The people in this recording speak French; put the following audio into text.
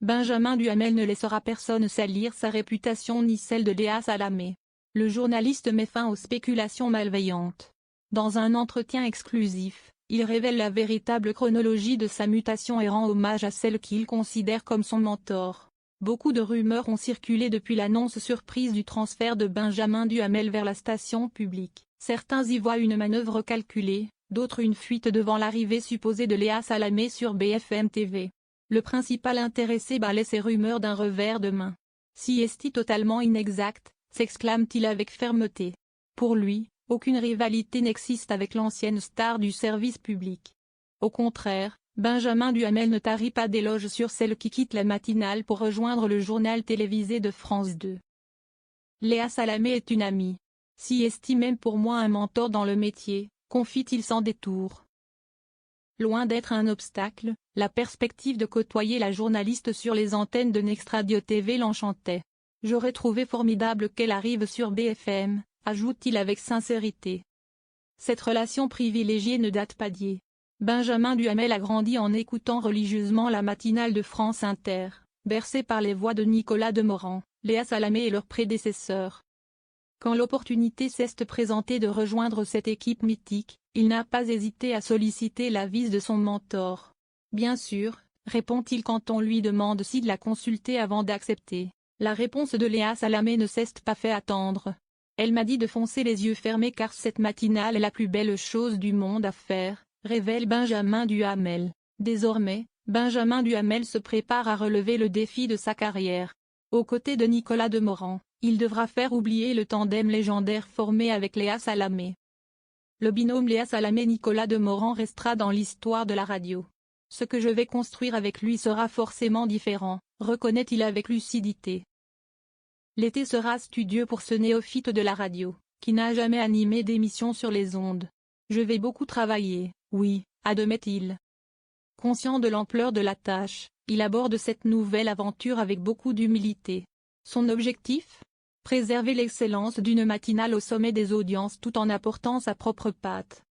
Benjamin Duhamel ne laissera personne salir sa réputation ni celle de Léa Salamé. Le journaliste met fin aux spéculations malveillantes. Dans un entretien exclusif, il révèle la véritable chronologie de sa mutation et rend hommage à celle qu'il considère comme son mentor. Beaucoup de rumeurs ont circulé depuis l'annonce surprise du transfert de Benjamin Duhamel vers la station publique. Certains y voient une manœuvre calculée, d'autres une fuite devant l'arrivée supposée de Léa Salamé sur BFM TV. Le principal intéressé balaie ces rumeurs d'un revers de main. Si est-il totalement inexact, s'exclame-t-il avec fermeté. Pour lui, aucune rivalité n'existe avec l'ancienne star du service public. Au contraire, Benjamin Duhamel ne tarit pas d'éloges sur celle qui quitte la matinale pour rejoindre le journal télévisé de France 2. Léa Salamé est une amie. Si est même pour moi un mentor dans le métier, confie-t-il sans détour. Loin d'être un obstacle, la perspective de côtoyer la journaliste sur les antennes de Next Radio TV l'enchantait. J'aurais trouvé formidable qu'elle arrive sur BFM, ajoute-t-il avec sincérité. Cette relation privilégiée ne date pas d'hier. Benjamin Duhamel a grandi en écoutant religieusement la matinale de France Inter, bercé par les voix de Nicolas Demorand, Léa Salamé et leurs prédécesseurs. Quand l'opportunité s'est présentée de rejoindre cette équipe mythique, il n'a pas hésité à solliciter l'avis de son mentor. Bien sûr, répond-il quand on lui demande s'il l'a consulté avant d'accepter. La réponse de Léa Salamé ne s'est pas fait attendre. Elle m'a dit de foncer les yeux fermés car cette matinale est la plus belle chose du monde à faire, révèle Benjamin Duhamel. Désormais, Benjamin Duhamel se prépare à relever le défi de sa carrière. Aux côtés de Nicolas Demorand, il devra faire oublier le tandem légendaire formé avec Léa Salamé. Le binôme Léa Salamé-Nicolas Demorand restera dans l'histoire de la radio. Ce que je vais construire avec lui sera forcément différent, reconnaît-il avec lucidité. L'été sera studieux pour ce néophyte de la radio, qui n'a jamais animé d'émission sur les ondes. Je vais beaucoup travailler, oui, admet-il. Conscient de l'ampleur de la tâche, il aborde cette nouvelle aventure avec beaucoup d'humilité. Son objectif ? Préserver l'excellence d'une matinale au sommet des audiences tout en apportant sa propre patte.